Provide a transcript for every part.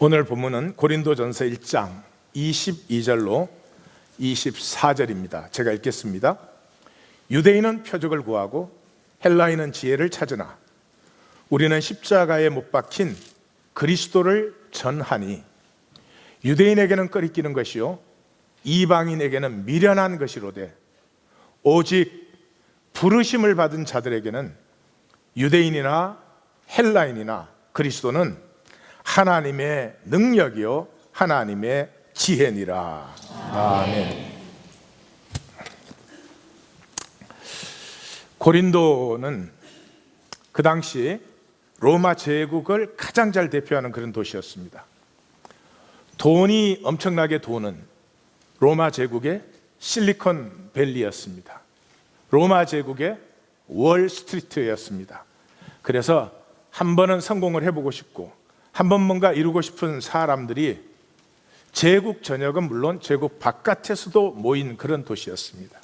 오늘 본문은 고린도전서 1장 22절로 24절입니다. 제가 읽겠습니다. 유대인은 표적을 구하고 헬라인은 지혜를 찾으나 우리는 십자가에 못 박힌 그리스도를 전하니 유대인에게는 꺼리끼는 것이요 이방인에게는 미련한 것이로되 오직 부르심을 받은 자들에게는 유대인이나 헬라인이나 그리스도는 하나님의 능력이요 하나님의 지혜니라. 아멘. 고린도는 그 당시 로마 제국을 가장 잘 대표하는 그런 도시였습니다. 돈이 엄청나게 도는 로마 제국의 실리콘밸리였습니다. 로마 제국의 월스트리트였습니다. 그래서 한 번은 성공을 해보고 싶고 한 번 뭔가 이루고 싶은 사람들이 제국 전역은 물론 제국 바깥에서도 모인 그런 도시였습니다.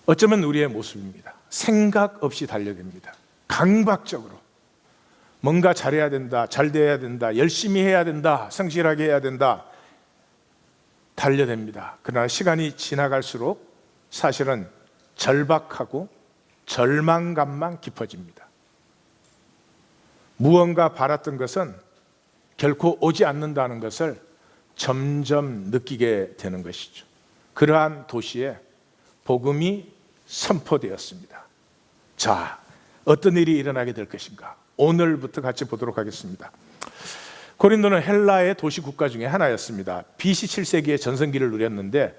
어쩌면 우리의 모습입니다. 생각 없이 달려듭니다. 강박적으로 뭔가 잘해야 된다, 잘 돼야 된다, 열심히 해야 된다, 성실하게 해야 된다 달려듭니다. 그러나 시간이 지나갈수록 사실은 절박하고 절망감만 깊어집니다. 무언가 바랐던 것은 결코 오지 않는다는 것을 점점 느끼게 되는 것이죠. 그러한 도시에 복음이 선포되었습니다. 자, 어떤 일이 일어나게 될 것인가? 오늘부터 같이 보도록 하겠습니다. 고린도는 헬라의 도시 국가 중에 하나였습니다. BC 7세기의 전성기를 누렸는데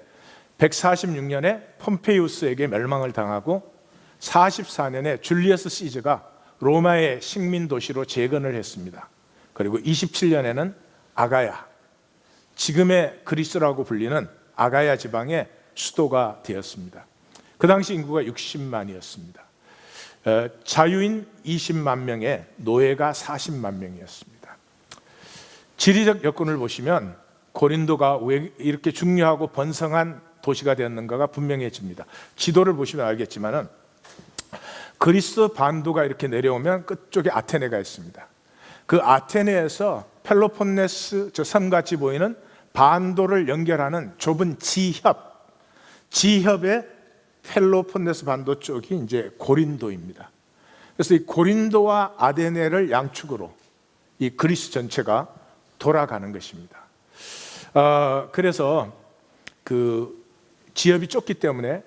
146년에 폼페이우스에게 멸망을 당하고 44년에 줄리어스 시저가 로마의 식민 도시로 재건을 했습니다. 그리고 27년에는 아가야, 지금의 그리스라고 불리는 아가야 지방의 수도가 되었습니다. 그 당시 인구가 60만이었습니다. 자유인 20만 명에 노예가 40만 명이었습니다. 지리적 여건을 보시면 고린도가 왜 이렇게 중요하고 번성한 도시가 되었는가가 분명해집니다. 지도를 보시면 알겠지만은 그리스 반도가 이렇게 내려오면 끝쪽에 아테네가 있습니다. 그 아테네에서 펠로폰네스 저 섬같이 보이는 반도를 연결하는 좁은 지협의 펠로폰네스 반도 쪽이 이제 고린도입니다. 그래서 이 고린도와 아테네를 양축으로 이 그리스 전체가 돌아가는 것입니다. 그래서 그 지협이 좁기 때문에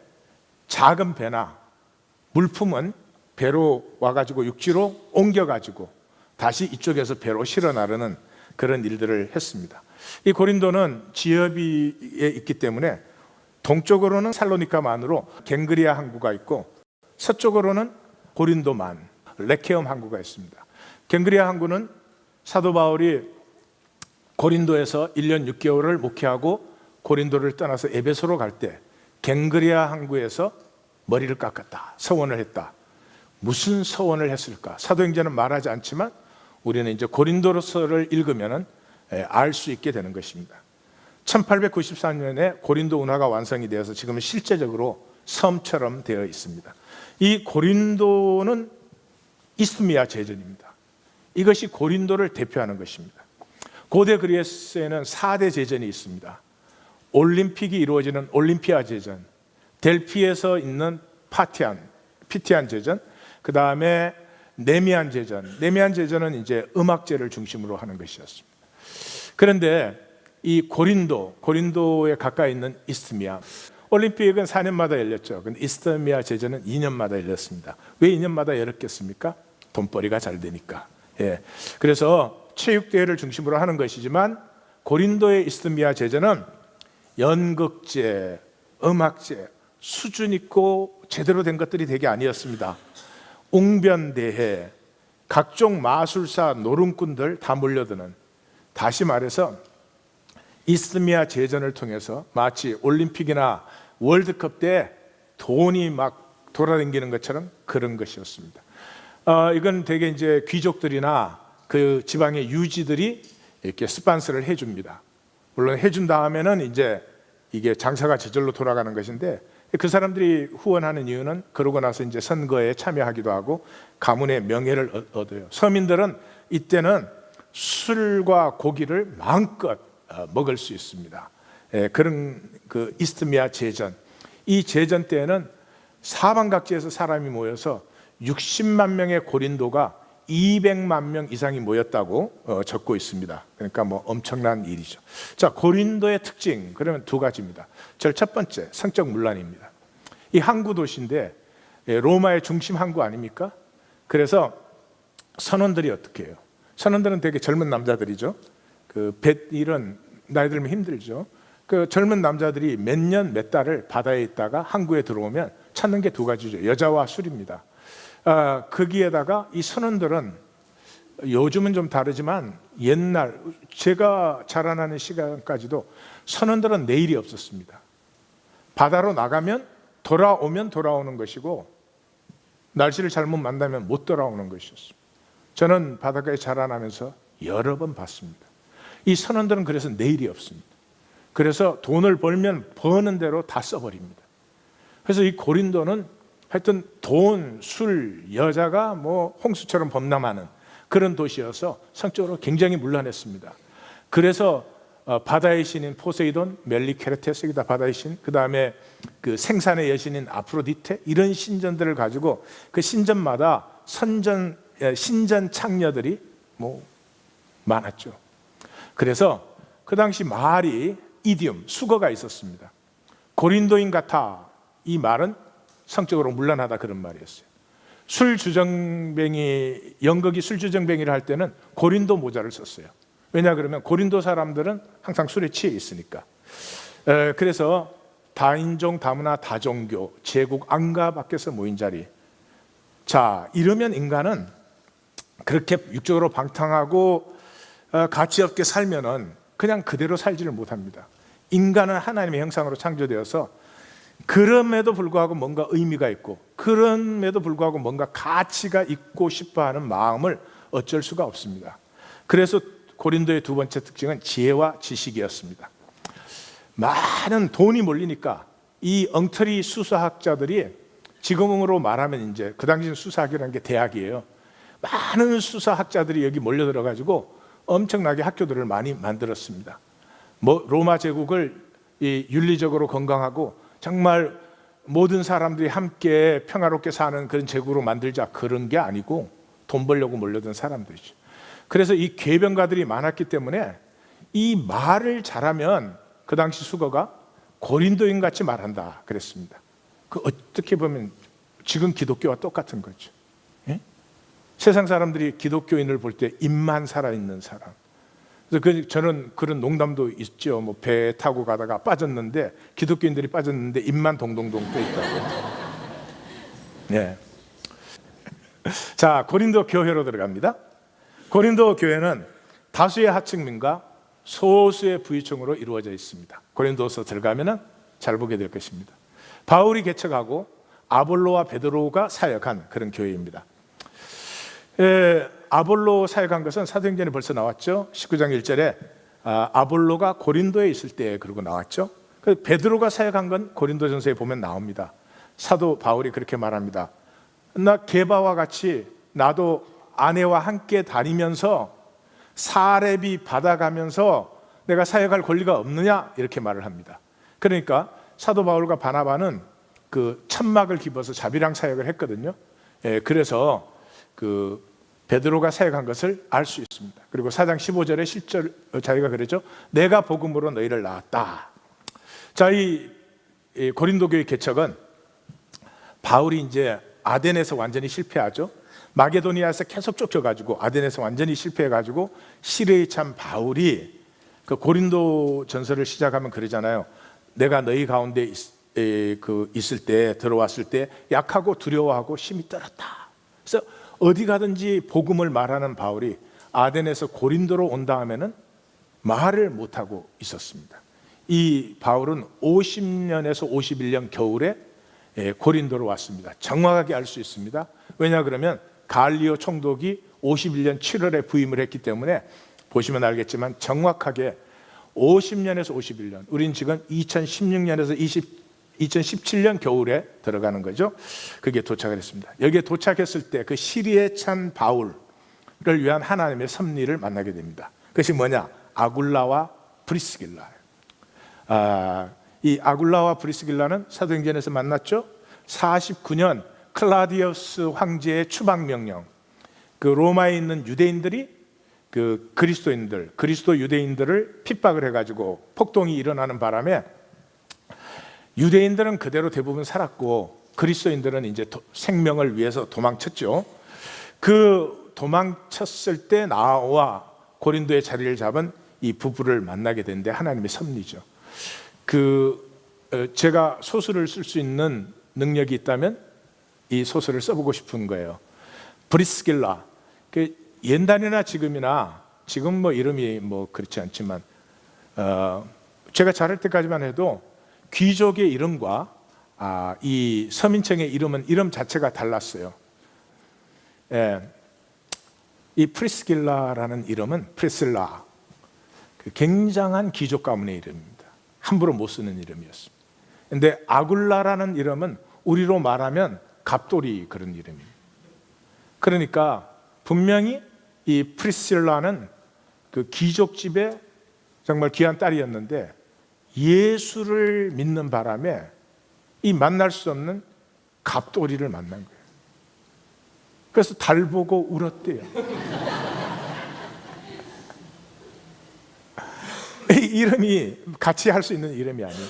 작은 배나 물품은 배로 와가지고 육지로 옮겨가지고 다시 이쪽에서 배로 실어 나르는 그런 일들을 했습니다. 이 고린도는 지협이 있기 때문에 동쪽으로는 살로니카만으로 갱그리아 항구가 있고 서쪽으로는 고린도만, 레케움 항구가 있습니다. 갱그리아 항구는 사도 바울이 고린도에서 1년 6개월을 목회하고 고린도를 떠나서 에베소로 갈 때 갱그리아 항구에서 머리를 깎았다, 서원을 했다. 무슨 서원을 했을까? 사도행전은 말하지 않지만 우리는 이제 고린도서를 읽으면 알 수 있게 되는 것입니다. 1894년에 고린도 운하가 완성이 되어서 지금은 실제적으로 섬처럼 되어 있습니다. 이 고린도는 이스미아 제전입니다. 이것이 고린도를 대표하는 것입니다. 고대 그리스에는 4대 제전이 있습니다. 올림픽이 이루어지는 올림피아 제전, 델피에서 있는 피티안 제전, 그 다음에 네미안 제전은 이제 음악제를 중심으로 하는 것이었습니다. 그런데 이 고린도에 가까이 있는 이스미아, 올림픽은 4년마다 열렸죠. 근데 이스미아 제전은 2년마다 열렸습니다. 왜 2년마다 열었겠습니까? 돈벌이가 잘 되니까. 그래서 체육대회를 중심으로 하는 것이지만 고린도의 이스미아 제전은 연극제, 음악제, 수준 있고 제대로 된 것들이 되게 아니었습니다. 웅변대회, 각종 마술사, 노름꾼들 다 몰려드는, 다시 말해서 이스미아 제전을 통해서 마치 올림픽이나 월드컵 때 돈이 막 돌아다니는 것처럼 그런 것이었습니다. 이건 되게 이제 귀족들이나 그 지방의 유지들이 이렇게 스폰서를 해줍니다. 물론 해준 다음에는 이제 이게 장사가 저절로 돌아가는 것인데 그 사람들이 후원하는 이유는 그러고 나서 이제 선거에 참여하기도 하고 가문의 명예를 얻어요. 서민들은 이때는 술과 고기를 마음껏 먹을 수 있습니다. 그런 그 이스트미아 제전, 이 제전 때에는 사방각지에서 사람이 모여서 60만 명의 고린도가 200만 명 이상이 모였다고 적고 있습니다. 그러니까 뭐 엄청난 일이죠. 자, 고린도의 특징, 그러면 두 가지입니다. 첫 번째, 성적 문란입니다. 이 항구 도시인데 로마의 중심 항구 아닙니까? 그래서 선원들이 어떻게 해요? 선원들은 되게 젊은 남자들이죠. 그 뱃일은 나이 들면 힘들죠. 그 젊은 남자들이 몇 년 몇 달을 바다에 있다가 항구에 들어오면 찾는 게 두 가지죠. 여자와 술입니다. 거기에다가 이 선원들은 요즘은 좀 다르지만 옛날 제가 자라나는 시간까지도 선원들은 내일이 없었습니다. 바다로 나가면 돌아오는 것이고 날씨를 잘못 만나면 못 돌아오는 것이었습니다. 저는 바닷가에 자라나면서 여러 번 봤습니다. 이 선원들은 그래서 내일이 없습니다. 그래서 돈을 벌면 버는 대로 다 써버립니다. 그래서 이 고린도는 하여튼 돈, 술, 여자가 뭐 홍수처럼 범람하는 그런 도시여서 성적으로 굉장히 문란했습니다. 그래서 바다의 신인 포세이돈, 멜리케르테스, 여기다 바다의 신, 그 다음에 그 생산의 여신인 아프로디테, 이런 신전들을 가지고 그 신전마다 신전 창녀들이 뭐 많았죠. 그래서 그 당시 말이 이디움, 수거가 있었습니다. 고린도인 같아, 이 말은 성적으로 문란하다, 그런 말이었어요. 영국이 술주정뱅이를 할 때는 고린도 모자를 썼어요. 왜냐 그러면 고린도 사람들은 항상 술에 취해 있으니까. 그래서 다인종, 다문화, 다종교, 제국 안가 밖에서 모인 자리. 자, 이러면 인간은 그렇게 육적으로 방탕하고 가치 없게 살면은 그냥 그대로 살지를 못합니다. 인간은 하나님의 형상으로 창조되어서 그럼에도 불구하고 뭔가 의미가 있고 그럼에도 불구하고 뭔가 가치가 있고 싶어하는 마음을 어쩔 수가 없습니다. 그래서 고린도의 두 번째 특징은 지혜와 지식이었습니다. 많은 돈이 몰리니까 이 엉터리 수사학자들이, 지금으로 말하면 이제 그 당시 수사학이라는 게 대학이에요. 많은 수사학자들이 여기 몰려들어가지고 엄청나게 학교들을 많이 만들었습니다. 뭐 로마 제국을 윤리적으로 건강하고 정말 모든 사람들이 함께 평화롭게 사는 그런 제국으로 만들자, 그런 게 아니고 돈 벌려고 몰려든 사람들이죠. 그래서 이 궤변가들이 많았기 때문에 이 말을 잘하면 그 당시 수거가 고린도인 같이 말한다 그랬습니다. 그 어떻게 보면 지금 기독교와 똑같은 거죠. 예? 세상 사람들이 기독교인을 볼 때 입만 살아있는 사람. 그래서 저는 그런 농담도 있죠. 뭐 배 타고 가다가 빠졌는데, 기독교인들이 빠졌는데 입만 동동동 떠 있다고. 네. 자, 고린도 교회로 들어갑니다. 고린도 교회는 다수의 하층민과 소수의 부유층으로 이루어져 있습니다. 고린도서 들어가면은 잘 보게 될 것입니다. 바울이 개척하고 아볼로와 베드로가 사역한 그런 교회입니다. 아볼로 사역한 것은 사도행전에 벌써 나왔죠. 19장 1절에 아볼로가 고린도에 있을 때 그러고 나왔죠. 베드로가 사역한 건 고린도전서에 보면 나옵니다. 사도 바울이 그렇게 말합니다. 나 게바와 같이 나도 아내와 함께 다니면서 사례비 받아가면서 내가 사역할 권리가 없느냐, 이렇게 말을 합니다. 그러니까 사도 바울과 바나바는 그 천막을 입어서 자비랑 사역을 했거든요. 그래서 그 베드로가 사역한 것을 알 수 있습니다. 그리고 4장 15절에 실절 자기가 그러죠. 내가 복음으로 너희를 낳았다. 자, 이 고린도 교회 개척은 바울이 이제 아덴에서 완전히 실패하죠. 마게도니아에서 계속 쫓겨가지고 아덴에서 완전히 실패해가지고 시리에 참 바울이 그 고린도 전서를 시작하면 그러잖아요. 내가 너희 가운데 있을 때, 들어왔을 때 약하고 두려워하고 힘이 떨었다. 그래서 어디 가든지 복음을 말하는 바울이 아덴에서 고린도로 온 다음에는 말을 못하고 있었습니다. 이 바울은 50년에서 51년 겨울에 고린도로 왔습니다. 정확하게 알 수 있습니다. 왜냐 그러면 갈리오 총독이 51년 7월에 부임을 했기 때문에 보시면 알겠지만 정확하게 50년에서 51년, 우린 지금 2016년에서 2017년 겨울에 들어가는 거죠. 그게 도착을 했습니다. 여기에 도착했을 때 그 시리에 찬 바울, 위한 하나님의 섭리를 만나게 됩니다. 그것이 뭐냐? 아굴라와 브리스길라. 이 아굴라와 브리스길라는 사도행전에서 만났죠. 49년 클라디우스 황제의 추방 명령, 그 로마에 있는 유대인들이 그 그리스도 유대인들을 핍박을 해가지고 폭동이 일어나는 바람에 유대인들은 그대로 대부분 살았고 그리스도인들은 이제 생명을 위해서 도망쳤죠. 그 도망쳤을 때 나와 고린도의 자리를 잡은 이 부부를 만나게 된데 하나님의 섭리죠. 제가 소설을 쓸 수 있는 능력이 있다면 이 소설을 써보고 싶은 거예요. 브리스길라. 옛날이나 지금이나 지금 뭐 이름이 뭐 그렇지 않지만 제가 자랄 때까지만 해도 귀족의 이름과 이 서민층의 이름은 이름 자체가 달랐어요. 이 프리스길라라는 이름은 프리실라, 굉장한 귀족 가문의 이름입니다. 함부로 못 쓰는 이름이었습니다. 근데 아굴라라는 이름은 우리로 말하면 갑돌이 그런 이름입니다. 그러니까 분명히 이 프리실라는 그 귀족집의 정말 귀한 딸이었는데 예수를 믿는 바람에 이 만날 수 없는 갑돌이를 만난 거예요. 그래서 달 보고 울었대요. 이 이름이 같이 할 수 있는 이름이 아니에요.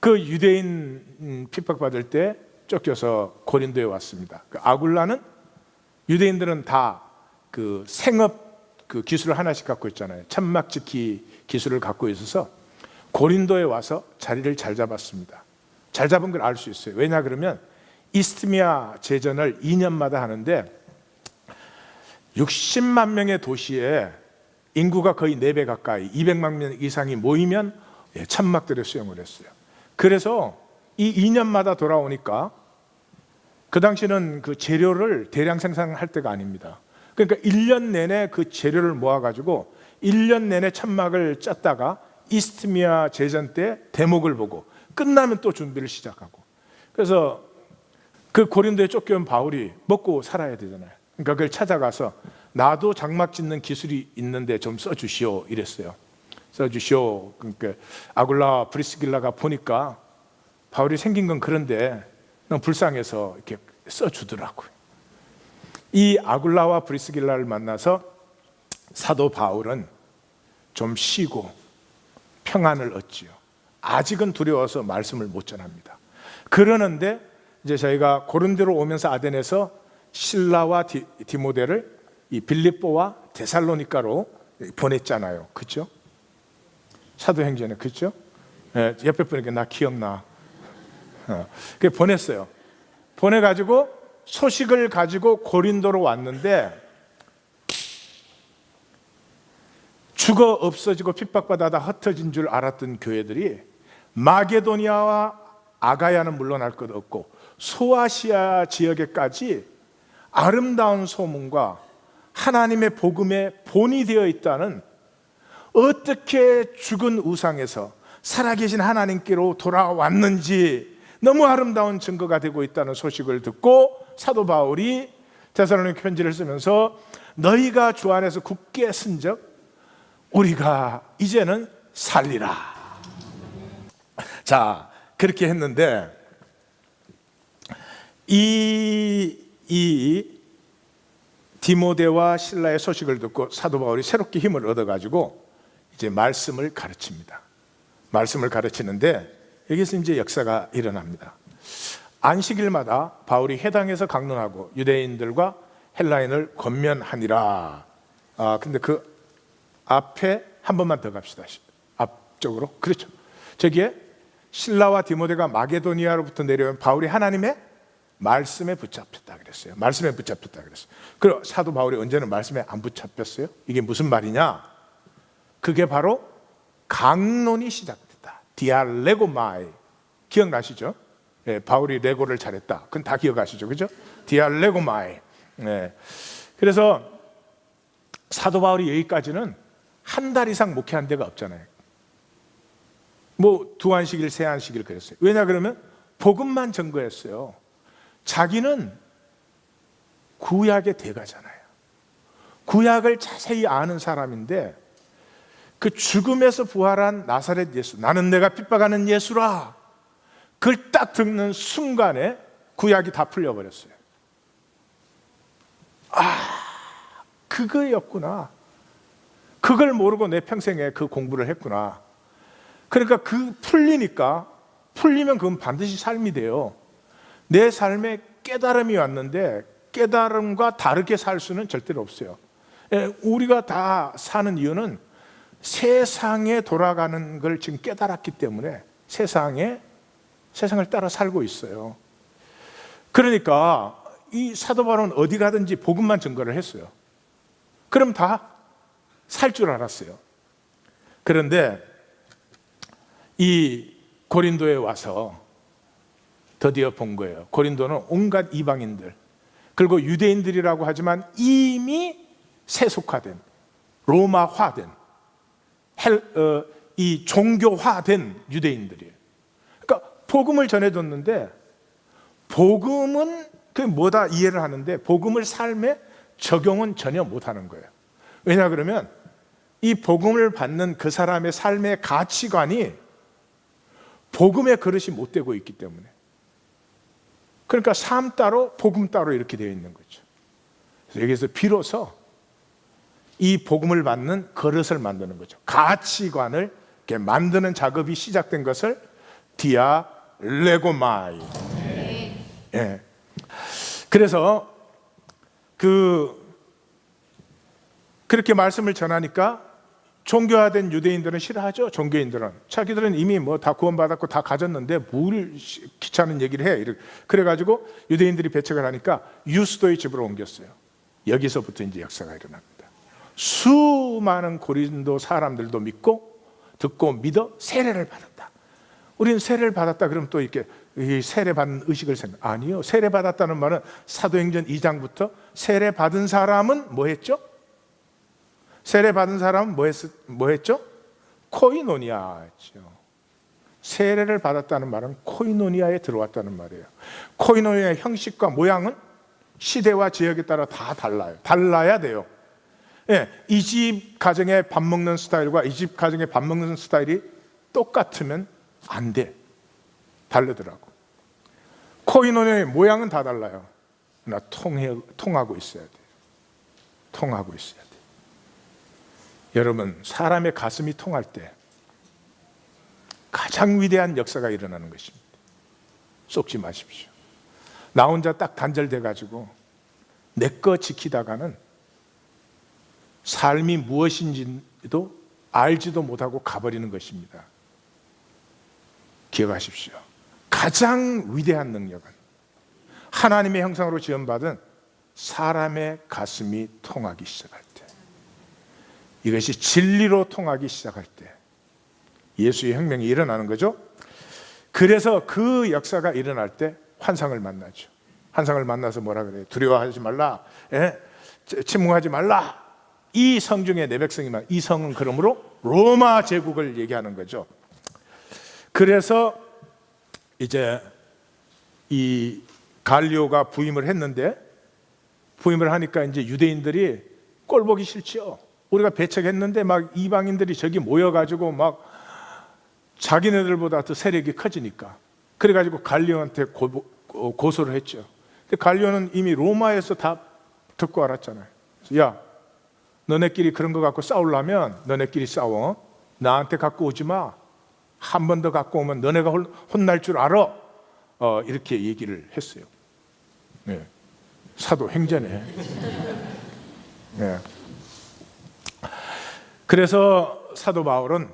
그 유대인 핍박받을 때 쫓겨서 고린도에 왔습니다. 그 아굴라는 유대인들은 다 그 생업 그 기술을 하나씩 갖고 있잖아요. 천막짓기 기술을 갖고 있어서 고린도에 와서 자리를 잘 잡았습니다. 잘 잡은 걸 알 수 있어요. 왜냐 그러면 이스트미아 제전을 2년마다 하는데 60만 명의 도시에 인구가 거의 4배 가까이 200만 명 이상이 모이면 천막들을 수용을 했어요. 그래서 이 2년마다 돌아오니까 그 당시는 그 재료를 대량 생산할 때가 아닙니다. 그러니까 1년 내내 그 재료를 모아가지고 1년 내내 천막을 짰다가 이스트미아 제전 때 대목을 보고 끝나면 또 준비를 시작하고, 그래서 그 고린도에 쫓겨온 바울이 먹고 살아야 되잖아요. 그러니까 그걸 찾아가서 나도 장막 짓는 기술이 있는데 좀 써주시오 이랬어요. 써주시오. 그러니까 아굴라 브리스길라가 보니까 바울이 생긴 건 그런데 너무 불쌍해서 이렇게 써주더라고요. 이 아굴라와 브리스길라를 만나서 사도 바울은 좀 쉬고 평안을 얻지요. 아직은 두려워서 말씀을 못 전합니다. 그러는데 이제 저희가 고린도로 오면서 아덴에서 실라와 디모데를 이 빌립보와 데살로니가로 보냈잖아요. 그렇죠? 사도행전에 그렇죠? 옆에 보니까 나 기억나. 그 보냈어요. 보내가지고 소식을 가지고 고린도로 왔는데 죽어 없어지고 핍박받아다 흩어진 줄 알았던 교회들이 마게도니아와 아가야는 물론할 것 없고 소아시아 지역에까지 아름다운 소문과 하나님의 복음의 본이 되어 있다는, 어떻게 죽은 우상에서 살아계신 하나님께로 돌아왔는지 너무 아름다운 증거가 되고 있다는 소식을 듣고 사도 바울이 데살로니가 편지를 쓰면서 너희가 주 안에서 굳게 쓴적 우리가 이제는 살리라. 자, 그렇게 했는데 이 디모데와 실라의 소식을 듣고 사도 바울이 새롭게 힘을 얻어가지고 이제 말씀을 가르칩니다. 말씀을 가르치는데 여기서 이제 역사가 일어납니다. 안식일마다 바울이 회당에서 강론하고 유대인들과 헬라인을 권면하니라. 근데 그 앞에 한 번만 더 갑시다. 앞쪽으로. 그렇죠. 저기에 실라와 디모데가 마게도니아로부터 내려온 바울이 하나님의 말씀에 붙잡혔다 그랬어요. 말씀에 붙잡혔다 그랬어요. 그리고 사도 바울이 언제는 말씀에 안 붙잡혔어요? 이게 무슨 말이냐? 그게 바로 강론이 시작됐다. 디알레고마이. 기억나시죠? 네, 바울이 레고를 잘했다. 그건 다 기억하시죠? 그죠? 디알레고마이. 네. 그래서 사도 바울이 여기까지는 한 달 이상 목회한 데가 없잖아요. 뭐 2안식일, 3안식일 그랬어요. 왜냐 그러면 복음만 전거했어요. 자기는 구약의 대가잖아요. 구약을 자세히 아는 사람인데 그 죽음에서 부활한 나사렛 예수, 나는 내가 핍박하는 예수라, 그걸 딱 듣는 순간에 구약이 다 풀려버렸어요. 그거였구나. 그걸 모르고 내 평생에 그 공부를 했구나. 그러니까 풀리면 그건 반드시 삶이 돼요. 내 삶에 깨달음이 왔는데 깨달음과 다르게 살 수는 절대로 없어요. 우리가 다 사는 이유는 세상에 돌아가는 걸 지금 깨달았기 때문에 세상을 따라 살고 있어요. 그러니까 이 사도 바울은 어디 가든지 복음만 증거를 했어요. 그럼 다 살 줄 알았어요. 그런데 이 고린도에 와서 드디어 본 거예요. 고린도는 온갖 이방인들, 그리고 유대인들이라고 하지만 이미 세속화된, 로마화된, 이 종교화된 유대인들이에요. 그러니까 복음을 전해줬는데 복음은 그 뭐다 이해를 하는데 복음을 삶에 적용은 전혀 못하는 거예요. 왜냐 그러면 이 복음을 받는 그 사람의 삶의 가치관이 복음의 그릇이 못 되고 있기 때문에, 그러니까 삶 따로 복음 따로 이렇게 되어 있는 거죠. 그래서 여기서 비로소 이 복음을 받는 그릇을 만드는 거죠. 가치관을 이렇게 만드는 작업이 시작된 것을 디아레고마이. 예. 그래서 그렇게 말씀을 전하니까 종교화된 유대인들은 싫어하죠. 종교인들은 자기들은 이미 뭐 다 구원받았고 다 가졌는데 뭘 귀찮은 얘기를 해. 그래가지고 유대인들이 배척을 하니까 유스도의 집으로 옮겼어요. 여기서부터 이제 역사가 일어납니다. 수많은 고린도 사람들도 듣고 믿어 세례를 받았다. 우리는 세례를 받았다 그러면 또 이렇게 세례 받는 의식을 생각. 아니요. 세례 받았다는 말은 사도행전 2장부터 세례 받은 사람은 뭐 했죠? 세례 받은 사람은 뭐 했죠? 코이노니아죠. 세례를 받았다는 말은 코이노니아에 들어왔다는 말이에요. 코이노니아의 형식과 모양은 시대와 지역에 따라 다 달라요. 달라야 돼요. 예, 이 집 가정의 밥 먹는 스타일과 이 집 가정의 밥 먹는 스타일이 똑같으면 안 돼. 다르더라고. 코이노니아의 모양은 다 달라요. 그러나 통하고 있어야 돼. 통하고 있어야 돼. 여러분, 사람의 가슴이 통할 때 가장 위대한 역사가 일어나는 것입니다. 속지 마십시오. 나 혼자 딱 단절돼 가지고 내 거 지키다가는 삶이 무엇인지도 알지도 못하고 가버리는 것입니다. 기억하십시오. 가장 위대한 능력은 하나님의 형상으로 지음받은 사람의 가슴이 통하기 시작할 때, 이것이 진리로 통하기 시작할 때 예수의 혁명이 일어나는 거죠. 그래서 그 역사가 일어날 때 환상을 만나죠. 환상을 만나서 뭐라 그래요? 두려워하지 말라, 침묵하지 말라. 이 성 중에 내 백성이만. 이 성은 그러므로 로마 제국을 얘기하는 거죠. 그래서 이제 이 갈리오가 부임을 했는데, 부임을 하니까 이제 유대인들이 꼴 보기 싫죠. 우리가 배척했는데 막 이방인들이 저기 모여가지고 막 자기네들보다 더 세력이 커지니까, 그래가지고 갈리오한테 고소를 했죠. 근데 갈리오는 이미 로마에서 다 듣고 알았잖아요. 그래서 야, 너네끼리 그런 거 갖고 싸우려면 너네끼리 싸워. 나한테 갖고 오지 마. 한 번 더 갖고 오면 너네가 혼날 줄 알아. 이렇게 얘기를 했어요. 네. 사도행전에. 네. 그래서 사도 바울은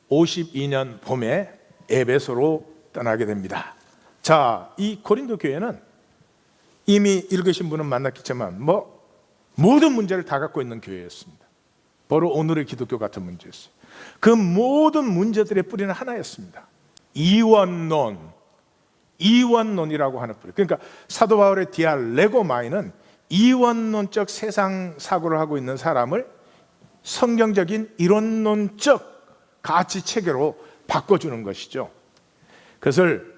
52년 봄에 에베소로 떠나게 됩니다. 자, 이 고린도 교회는 이미 읽으신 분은 만났겠지만 모든 문제를 다 갖고 있는 교회였습니다. 바로 오늘의 기독교 같은 문제였어요. 그 모든 문제들의 뿌리는 하나였습니다. 이원론이라고 하는 뿌리. 그러니까 사도 바울의 디알레고마이는 이원론적 세상 사고를 하고 있는 사람을 성경적인 이론론적 가치 체계로 바꿔주는 것이죠. 그것을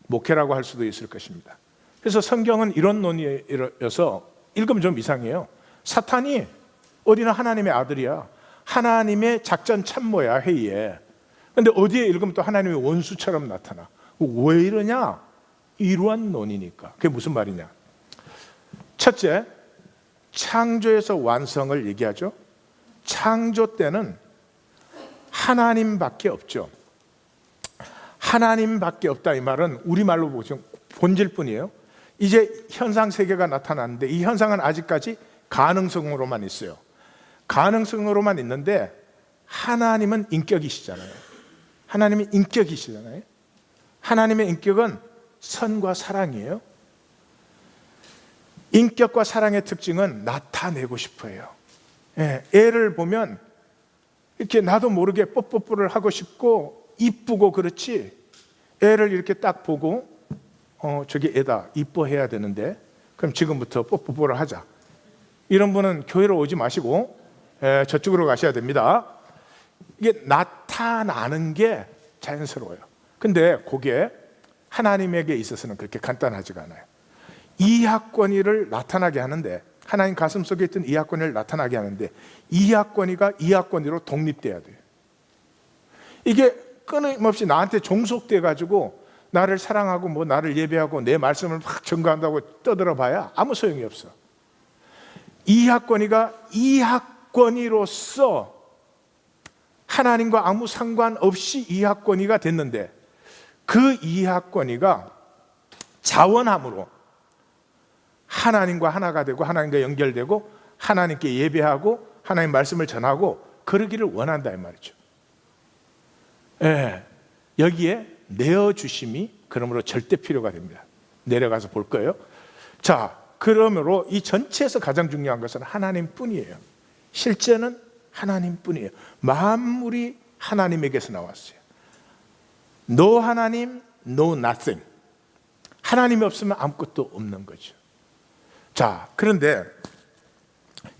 목회라고 할 수도 있을 것입니다. 그래서 성경은 이론론이어서 읽으면 좀 이상해요. 사탄이 어디나 하나님의 아들이야. 하나님의 작전 참모야, 회의에. 근데 어디에 읽으면 또 하나님의 원수처럼 나타나. 왜 이러냐? 이러한 논이니까. 그게 무슨 말이냐? 첫째, 창조에서 완성을 얘기하죠. 창조 때는 하나님밖에 없죠. 하나님밖에 없다, 이 말은 우리말로 보시면 본질뿐이에요. 이제 현상 세계가 나타났는데 이 현상은 아직까지 가능성으로만 있어요. 가능성으로만 있는데 하나님은 인격이시잖아요. 하나님이 인격이시잖아요. 하나님의 인격은 선과 사랑이에요. 인격과 사랑의 특징은 나타내고 싶어요. 예, 애를 보면 이렇게 나도 모르게 뽀뽀뽀를 하고 싶고 이쁘고 그렇지, 애를 이렇게 딱 보고 저기 애다, 이뻐해야 되는데 그럼 지금부터 뽀뽀뽀를 하자. 이런 분은 교회로 오지 마시고 저쪽으로 가셔야 됩니다. 이게 나타나는 게 자연스러워요. 근데 그게 하나님에게 있어서는 그렇게 간단하지가 않아요. 이하권위를 나타나게 하는데, 하나님 가슴 속에 있던 이하권위를 나타나게 하는데 이하권위가 이하권위로 독립돼야 돼요. 이게 끊임없이 나한테 종속돼 가지고 나를 사랑하고 뭐 나를 예배하고 내 말씀을 막 전가한다고 떠들어 봐야 아무 소용이 없어. 이하권위가 이하권위로서 하나님과 아무 상관없이 이하권위가 됐는데, 그 이하권위가 자원함으로 하나님과 하나가 되고 하나님과 연결되고 하나님께 예배하고 하나님 말씀을 전하고 그러기를 원한다, 이 말이죠. 예, 여기에 내어주심이 그러므로 절대 필요가 됩니다. 내려가서 볼 거예요. 자, 그러므로 이 전체에서 가장 중요한 것은 하나님뿐이에요. 실제는 하나님뿐이에요. 만물이 하나님에게서 나왔어요. No 하나님, no nothing. 하나님이 없으면 아무것도 없는 거죠. 자, 그런데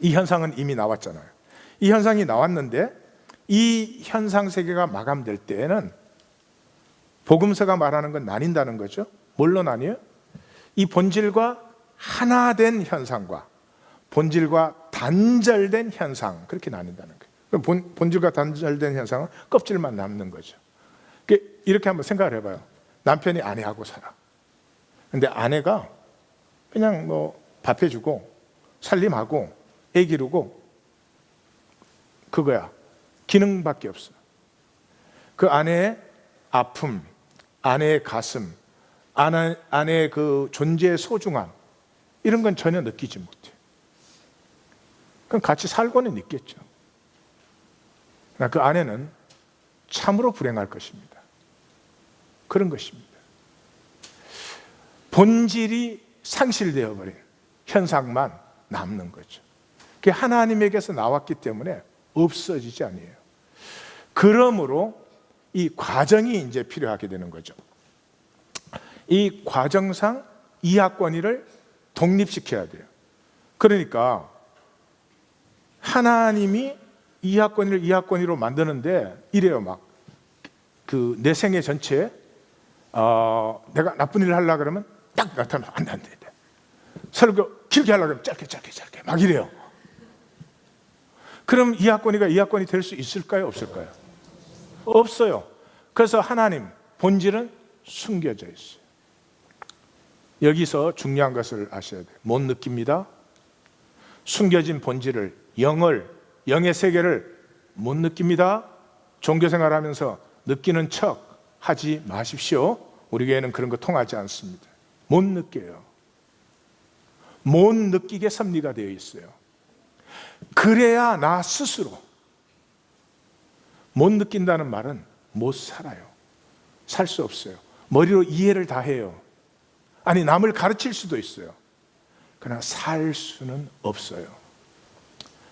이 현상은 이미 나왔잖아요. 이 현상이 나왔는데 이 현상 세계가 마감될 때에는 복음서가 말하는 건 나뉜다는 거죠. 뭘로 나뉘어요? 이 본질과 하나 된 현상과 본질과 단절된 현상, 그렇게 나뉜다는 거예요. 본질과 단절된 현상은 껍질만 남는 거죠. 이렇게 한번 생각을 해봐요. 남편이 아내하고 살아. 근데 아내가 그냥 뭐 밥 해주고 살림하고 애 기르고 그거야. 기능밖에 없어. 그 아내의 아픔, 아내의 가슴, 아내의 그 존재의 소중함, 이런 건 전혀 느끼지 못해. 그럼 같이 살고는 있겠죠. 그러나 그 아내는 참으로 불행할 것입니다. 그런 것입니다. 본질이 상실되어 버린 현상만 남는 거죠. 그게 하나님에게서 나왔기 때문에 없어지지 아니에요. 그러므로 이 과정이 이제 필요하게 되는 거죠. 이 과정상 이하권위를 독립시켜야 돼요. 그러니까 하나님이 이하권위를 이하권위로 만드는데 이래요. 막 그 내 생애 전체에 내가 나쁜 일을 하려고 그러면 딱 나타나면 안 돼. 설교 길게 하려고 그러면 짧게 막 이래요. 그럼 이하권위가 이하권위 될 수 있을까요? 없을까요? 없어요. 그래서 하나님 본질은 숨겨져 있어요. 여기서 중요한 것을 아셔야 돼요. 못 느낍니다. 숨겨진 본질을, 영의 세계를 못 느낍니다. 종교생활하면서 느끼는 척 하지 마십시오. 우리 교회는 그런 거 통하지 않습니다. 못 느껴요. 못 느끼게 섭리가 되어 있어요. 그래야 나 스스로, 못 느낀다는 말은 못 살아요. 살 수 없어요. 머리로 이해를 다 해요. 아니, 남을 가르칠 수도 있어요. 그러나 살 수는 없어요.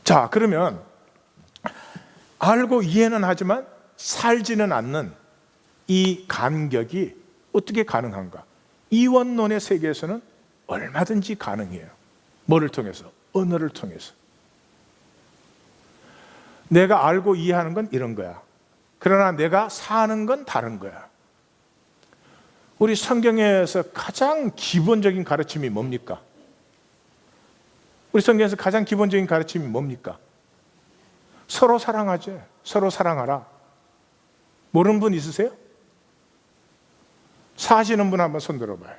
자, 그러면 알고 이해는 하지만 살지는 않는 이 간격이 어떻게 가능한가? 이원론의 세계에서는 얼마든지 가능해요. 뭐를 통해서? 언어를 통해서. 내가 알고 이해하는 건 이런 거야. 그러나 내가 사는 건 다른 거야. 우리 성경에서 가장 기본적인 가르침이 뭡니까? 우리 성경에서 가장 기본적인 가르침이 뭡니까? 서로 사랑하지. 서로 사랑하라. 모르는 분 있으세요? 사시는 분 한번 손 들어봐요.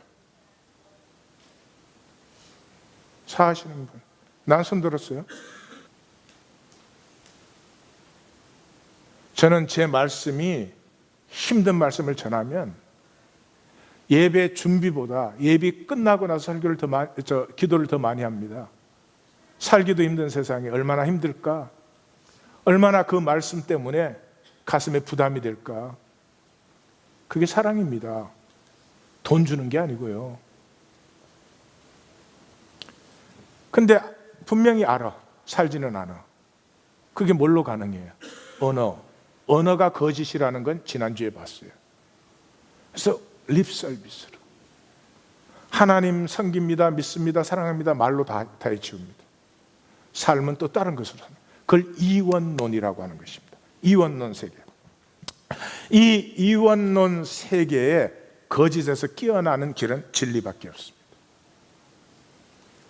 사시는 분. 난 손 들었어요. 저는 제 말씀이 힘든 말씀을 전하면 예배 준비보다 예배 끝나고 나서 기도를 더 많이 합니다. 살기도 힘든 세상에 얼마나 힘들까? 얼마나 그 말씀 때문에 가슴에 부담이 될까? 그게 사랑입니다. 돈 주는 게 아니고요. 근데 분명히 알아. 살지는 않아. 그게 뭘로 가능해요? 언어가 거짓이라는 건 지난주에 봤어요. 그래서 립 서비스로 하나님 섬깁니다, 믿습니다, 사랑합니다 말로 다 해치웁니다. 삶은 또 다른 것으로 사는, 그걸 이원론이라고 하는 것입니다. 이원론 세계. 이 이원론 세계에 거짓에서 끼어나는 길은 진리밖에 없습니다.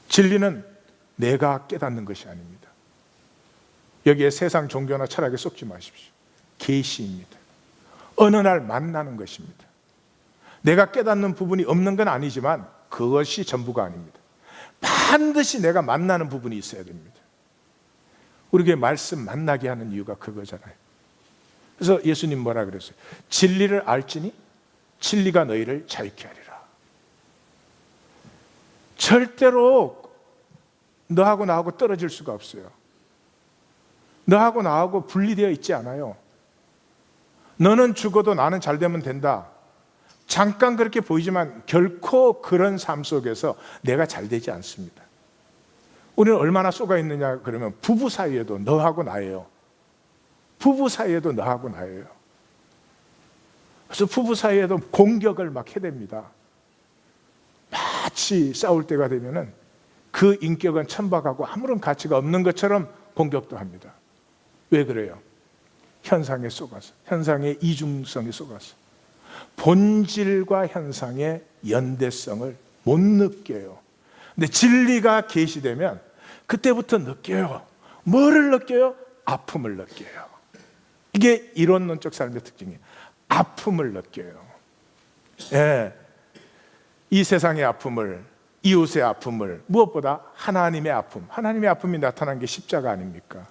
진리는 내가 깨닫는 것이 아닙니다. 여기에 세상 종교나 철학에 쏙지 마십시오. 계시입니다. 어느 날 만나는 것입니다. 내가 깨닫는 부분이 없는 건 아니지만 그것이 전부가 아닙니다. 반드시 내가 만나는 부분이 있어야 됩니다. 우리 교회 말씀 만나게 하는 이유가 그거잖아요. 그래서 예수님 뭐라 그랬어요? 진리를 알지니 진리가 너희를 자유케 하리라. 절대로 너하고 나하고 떨어질 수가 없어요. 너하고 나하고 분리되어 있지 않아요. 너는 죽어도 나는 잘 되면 된다. 잠깐 그렇게 보이지만 결코 그런 삶 속에서 내가 잘 되지 않습니다. 우리는 얼마나 쏘가 있느냐 그러면 부부 사이에도 너하고 나예요. 부부 사이에도 너하고 나예요. 그래서 부부 사이에도 공격을 막 해댑니다. 마치 싸울 때가 되면은 그 인격은 천박하고 아무런 가치가 없는 것처럼 공격도 합니다. 왜 그래요? 현상에 속아서, 현상의 이중성에 속아서 본질과 현상의 연대성을 못 느껴요. 근데 진리가 계시되면 그때부터 느껴요. 뭐를 느껴요? 아픔을 느껴요. 이게 이론론적 삶의 특징이에요. 아픔을 느껴요. 예. 이 세상의 아픔을, 이웃의 아픔을, 무엇보다 하나님의 아픔, 하나님의 아픔이 나타난 게 십자가 아닙니까?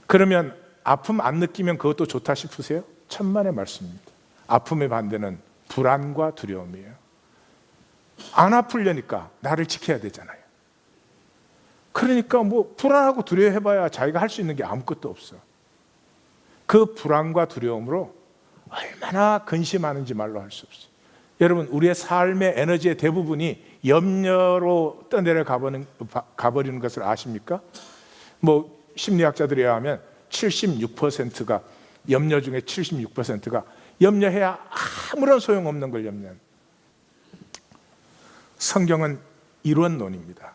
그러면 아픔 안 느끼면 그것도 좋다 싶으세요? 천만의 말씀입니다. 아픔의 반대는 불안과 두려움이에요. 안 아프려니까 나를 지켜야 되잖아요. 그러니까 뭐 불안하고 두려워해봐야 자기가 할 수 있는 게 아무것도 없어. 그 불안과 두려움으로 얼마나 근심하는지 말로 할 수 없어요. 여러분, 우리의 삶의 에너지의 대부분이 염려로 떠내려 가버리는 것을 아십니까? 뭐 심리학자들에 의하면 76%가 염려 중에 76%가 염려해야 아무런 소용없는 걸 염려합니다. 성경은 이론론입니다.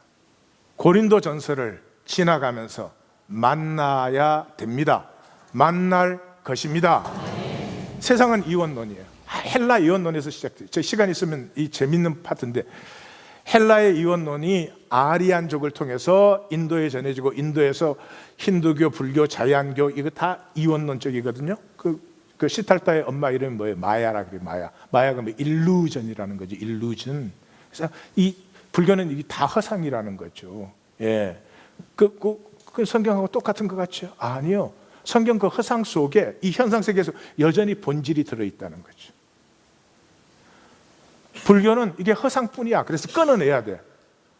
고린도 전서를 지나가면서 만나야 됩니다. 만날 것입니다. 세상은 이원론이에요. 헬라 이원론에서 시작돼요. 제 시간 있으면 이 재밌는 파트인데, 헬라의 이원론이 아리안족을 통해서 인도에 전해지고 인도에서 힌두교, 불교, 자연교 이거 다 이원론적이거든요. 그 시탈타의 엄마 이름이 뭐예요? 마야라 그래요. 마야가 뭐 일루전이라는 거죠. 일루전. 그래서 이 불교는 이게 다 허상이라는 거죠. 예. 그 성경하고 똑같은 것 같죠? 아니요. 성경 그 허상 속에 이 현상 세계에서 여전히 본질이 들어있다는 거죠. 불교는 이게 허상뿐이야. 그래서 끊어내야 돼.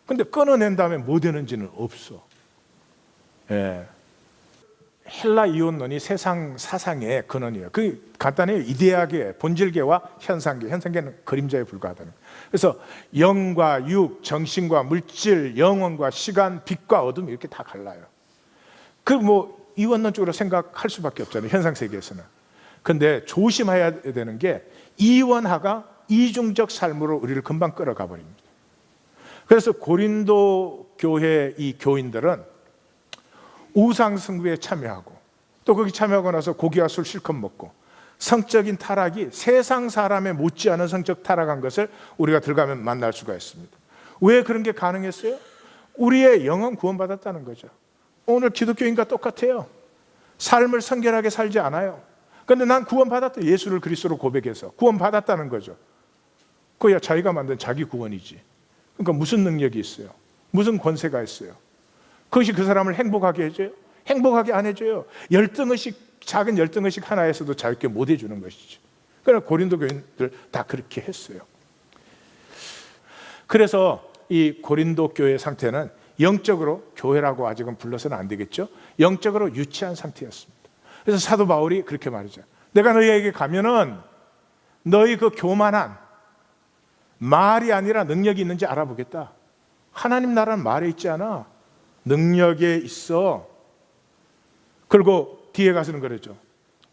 근데 끊어낸 다음에 뭐 되는지는 없어. 예. 헬라 이원론이 세상 사상의 근원이에요. 그 간단해요. 이데아계, 본질계와 현상계. 현상계는 그림자에 불과하다는 거예요. 그래서 영과 육, 정신과 물질, 영혼과 시간, 빛과 어둠 이렇게 다 갈라요. 그 뭐 이원론적으로 생각할 수밖에 없잖아요. 현상 세계에서는. 근데 조심해야 되는 게 이원화가 이중적 삶으로 우리를 금방 끌어가 버립니다. 그래서 고린도 교회 이 교인들은 우상 숭배에 참여하고 또 거기 참여하고 나서 고기와 술 실컷 먹고 성적인 타락이 세상 사람에 못지않은 성적 타락한 것을 우리가 들어가면 만날 수가 있습니다. 왜 그런 게 가능했어요? 우리의 영은 구원받았다는 거죠. 오늘 기독교인과 똑같아요. 삶을 성결하게 살지 않아요. 그런데 난 구원받았다. 예수를 그리스도로 고백해서 구원받았다는 거죠. 그야 자기가 만든 자기 구원이지. 그러니까 무슨 능력이 있어요? 무슨 권세가 있어요? 그것이 그 사람을 행복하게 해줘요? 행복하게 안 해줘요. 열등의식, 작은 열등의식 하나에서도 자유롭게 못 해주는 것이죠. 그러나 고린도 교인들 다 그렇게 했어요. 그래서 이 고린도 교회 상태는 영적으로, 교회라고 아직은 불러서는 안 되겠죠, 영적으로 유치한 상태였습니다. 그래서 사도 바울이 그렇게 말하죠. 내가 너희에게 가면은 너희 그 교만한 말이 아니라 능력이 있는지 알아보겠다. 하나님 나라는 말에 있지 않아. 능력에 있어. 그리고 뒤에 가서는 그러죠.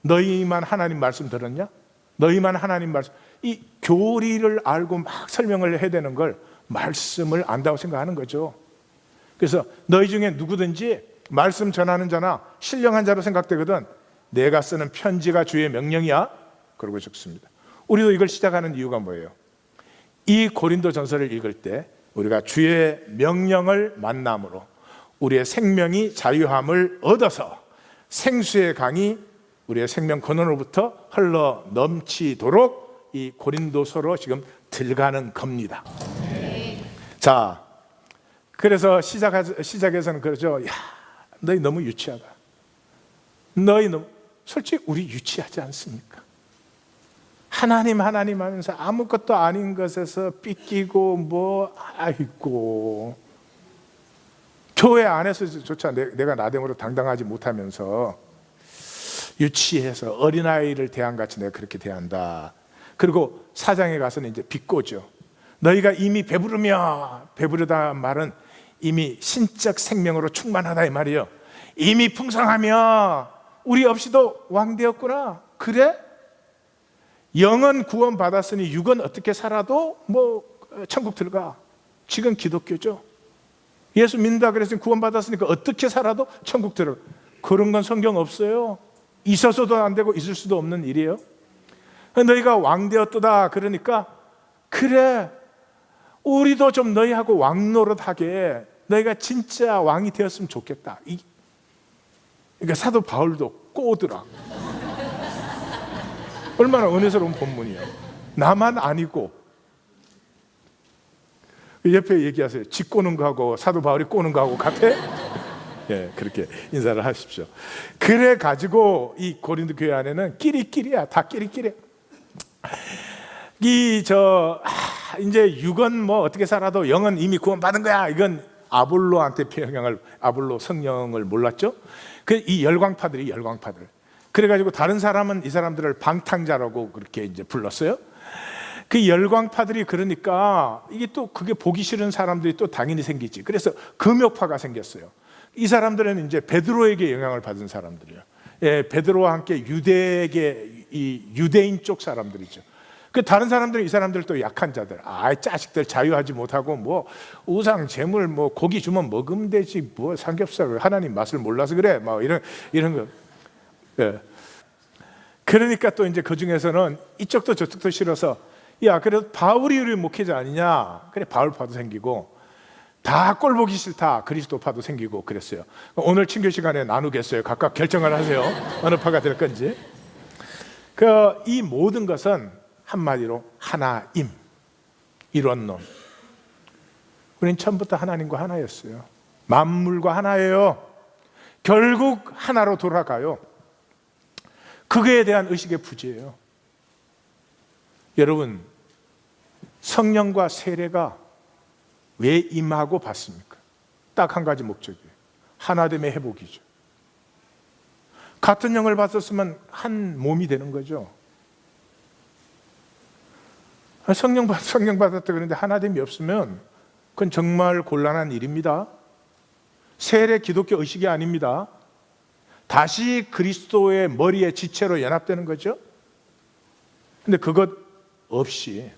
너희만 하나님 말씀 들었냐? 너희만 하나님 말씀. 이 교리를 알고 막 설명을 해야 되는 걸 말씀을 안다고 생각하는 거죠. 그래서 너희 중에 누구든지 말씀 전하는 자나 신령한 자로 생각되거든 내가 쓰는 편지가 주의 명령이야. 그러고 적습니다. 우리도 이걸 시작하는 이유가 뭐예요? 이 고린도 전서를 읽을 때 우리가 주의 명령을 만남으로 우리의 생명이 자유함을 얻어서 생수의 강이 우리의 생명 근원으로부터 흘러 넘치도록 이 고린도서로 지금 들어가는 겁니다. 자, 그래서 시작에서는 그러죠. 야, 너희 너무 유치하다. 너희 너무, 솔직히 우리 유치하지 않습니까? 하나님 하면서 아무것도 아닌 것에서 삐끼고 아이고, 교회 안에서조차 내가 나름으로 당당하지 못하면서 유치해서 어린아이를 대한같이 내가 그렇게 대한다. 그리고 사장에 가서는 이제 비꼬죠. 너희가 이미 배부르다 말은 이미 신적 생명으로 충만하다 이 말이에요. 이미 풍성하며 우리 없이도 왕되었구나. 그래? 영은 구원 받았으니 육은 어떻게 살아도 천국 들어가. 지금 기독교죠. 예수 믿는다 그랬으니 구원 받았으니까 어떻게 살아도 천국 들어가. 그런 건 성경 없어요. 있어서도 안 되고 있을 수도 없는 일이에요. 너희가 왕되었도다 그러니까 그래, 우리도 좀 너희하고 왕노릇하게 너희가 진짜 왕이 되었으면 좋겠다. 그러니까 사도 바울도 꼬더라. 얼마나 은혜스러운 본문이에요. 나만 아니고. 옆에 얘기하세요. 지 꼬는 거하고 사도 바울이 꼬는 거하고 같아? 예, 그렇게 인사를 하십시오. 그래 가지고 이 고린도 교회 안에는 끼리끼리야. 다 끼리끼리야. 이제 육은 어떻게 살아도 영은 이미 구원받은 거야. 이건 아볼로한테 아볼로 성령을 몰랐죠. 이 열광파들. 그래가지고 다른 사람은 이 사람들을 방탕자라고 그렇게 이제 불렀어요. 그 열광파들이 그러니까 이게 또 그게 보기 싫은 사람들이 또 당연히 생기지. 그래서 금욕파가 생겼어요. 이 사람들은 이제 베드로에게 영향을 받은 사람들이에요. 예, 베드로와 함께 유대인 쪽 사람들이죠. 그 다른 사람들은 이 사람들 또 약한 자들, 자식들 자유하지 못하고 우상 제물 고기 주면 먹으면 되지 삼겹살 하나님 맛을 몰라서 그래 이런 거. 예. 그러니까 또 이제 그 중에서는 이쪽도 저쪽도 싫어서 야, 그래도 바울이 우리 목회자 아니냐? 그래, 바울파도 생기고 다 꼴보기 싫다 그리스도파도 생기고 그랬어요. 오늘 친교 시간에 나누겠어요. 각각 결정을 하세요. 어느 파가 될 건지. 이 모든 것은 한마디로 하나임, 일원론. 우리는 처음부터 하나님과 하나였어요. 만물과 하나예요. 결국 하나로 돌아가요. 그거에 대한 의식의 부재예요. 여러분, 성령과 세례가 왜 임하고 받습니까? 딱 한 가지 목적이에요. 하나됨의 회복이죠. 같은 영을 받았으면 한 몸이 되는 거죠. 성령 받았다 그러는데 하나됨이 없으면 그건 정말 곤란한 일입니다. 세례 기독교 의식이 아닙니다. 다시 그리스도의 머리의 지체로 연합되는 거죠. 근데 그것 없이,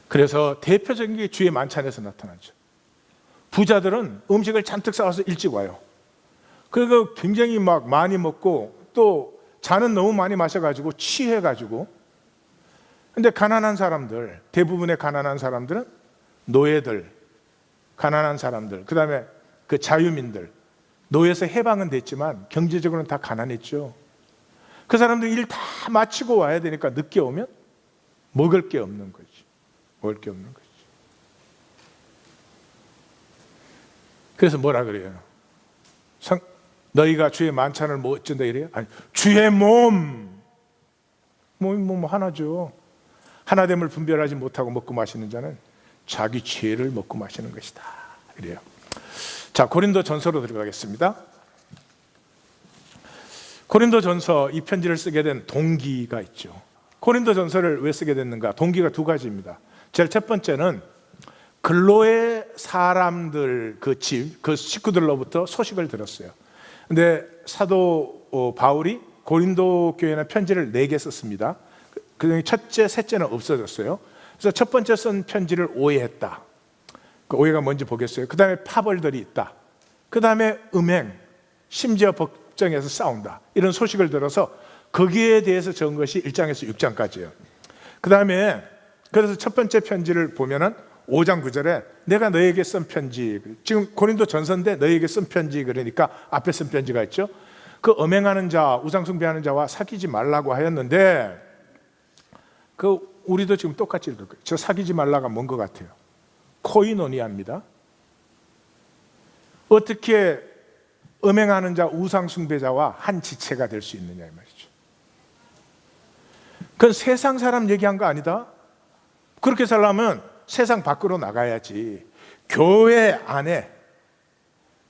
그래서 대표적인 게 주의 만찬에서 나타나죠. 부자들은 음식을 잔뜩 싸와서 일찍 와요. 그리고 굉장히 많이 먹고 또 잔은 너무 많이 마셔가지고 취해가지고. 근데 가난한 사람들, 대부분의 가난한 사람들은 노예들, 가난한 사람들, 그 다음에 그 자유민들, 노예에서 해방은 됐지만 경제적으로는 다 가난했죠. 그 사람들 일 다 마치고 와야 되니까 늦게 오면 먹을 게 없는 거지. 먹을 게 없는 거지. 그래서 뭐라 그래요? 너희가 주의 만찬을 뭐 어쩐다 이래요? 아니, 주의 몸이 하나죠. 하나됨을 분별하지 못하고 먹고 마시는 자는 자기 죄를 먹고 마시는 것이다. 이래요. 자, 고린도전서로 들어가겠습니다. 고린도전서 이 편지를 쓰게 된 동기가 있죠. 고린도전서를 왜 쓰게 됐는가? 동기가 두 가지입니다. 제일 첫 번째는 근로의 사람들 그 식구들로부터 소식을 들었어요. 근데 사도 바울이 고린도 교회는 편지를 4개 썼습니다. 그중에 첫째, 셋째는 없어졌어요. 그래서 첫 번째 쓴 편지를 오해했다. 그 오해가 뭔지 보겠어요. 그 다음에 파벌들이 있다. 그 다음에 음행, 심지어 법정에서 싸운다. 이런 소식을 들어서 거기에 대해서 적은 것이 1장에서 6장까지예요. 그 다음에 그래서 첫 번째 편지를 보면은 5장 9절에 내가 너에게 쓴 편지, 지금 고린도 전서인데 너에게 쓴 편지, 그러니까 앞에 쓴 편지가 있죠. 그 음행하는 자, 우상숭배하는 자와 사귀지 말라고 하였는데 그 우리도 지금 똑같이 읽을 거예요. 저 사귀지 말라가 뭔 것 같아요? 코이노니아입니다. 어떻게 음행하는 자, 우상숭배자와 한 지체가 될 수 있느냐 이 말이죠. 그건 세상 사람 얘기한 거 아니다. 그렇게 살려면 세상 밖으로 나가야지. 교회 안에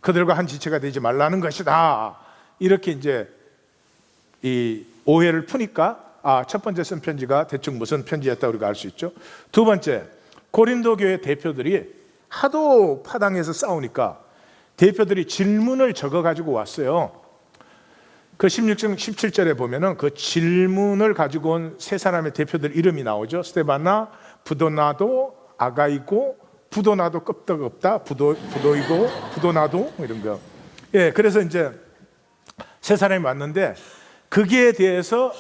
그들과 한 지체가 되지 말라는 것이다. 이렇게 이제 이 오해를 푸니까 첫 번째 쓴 편지가 대충 무슨 편지였다 우리가 알 수 있죠. 두 번째, 고린도 교회 대표들이 하도 파당해서 싸우니까 대표들이 질문을 적어 가지고 왔어요. 그 16장 17절에 보면은 그 질문을 가지고 온 세 사람의 대표들 이름이 나오죠. 스데바나, 부도나도, 아가이고, 부도나도 끄떡없다, 부도이고, 부도나도 이런 거. 예, 그래서 이제 세 사람이 왔는데 거기에 대해서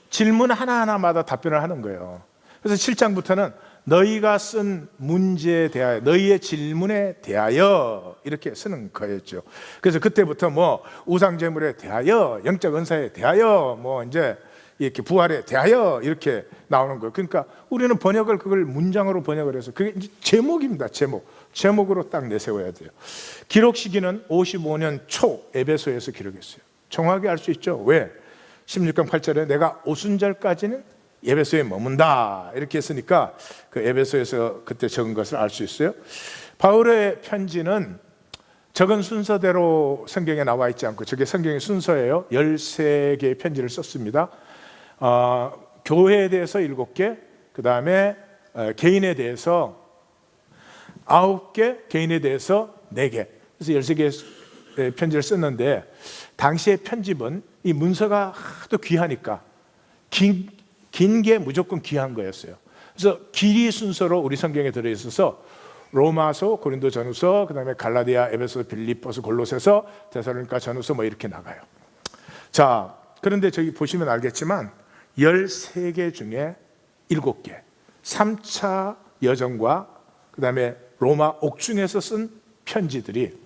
질문 하나하나마다 답변을 하는 거예요. 그래서 7장부터는 너희가 쓴 문제에 대하여, 너희의 질문에 대하여 이렇게 쓰는 거였죠. 그래서 그때부터 뭐 우상제물에 대하여, 영적 은사에 대하여, 뭐 이제 이렇게 부활에 대하여 이렇게 나오는 거예요. 그러니까 우리는 번역을 그걸 문장으로 번역을 해서 그게 이제 제목입니다. 제목으로 딱 내세워야 돼요. 기록 시기는 55년 초 에베소에서 기록했어요. 정확히 알 수 있죠. 왜? 16장 8절에 내가 오순절까지는 에베소에 머문다 이렇게 했으니까 그 에베소에서 그때 적은 것을 알 수 있어요. 바울의 편지는 적은 순서대로 성경에 나와 있지 않고 저게 성경의 순서예요. 13개의 편지를 썼습니다. 교회에 대해서 7개, 그 다음에 개인에 대해서 9개, 개인에 대해서 4개, 그래서 13개의 편지를 썼는데 당시의 편집은 이 문서가 하도 귀하니까 긴 게 무조건 귀한 거였어요. 그래서 길이 순서로 우리 성경에 들어있어서 로마서, 고린도 전후서, 그 다음에 갈라디아, 에베소, 빌립보서, 골로새서, 데살로니가 전후서 뭐 이렇게 나가요. 자, 그런데 저기 보시면 알겠지만 13개 중에 7개 3차 여정과 그 다음에 로마 옥중에서 쓴 편지들이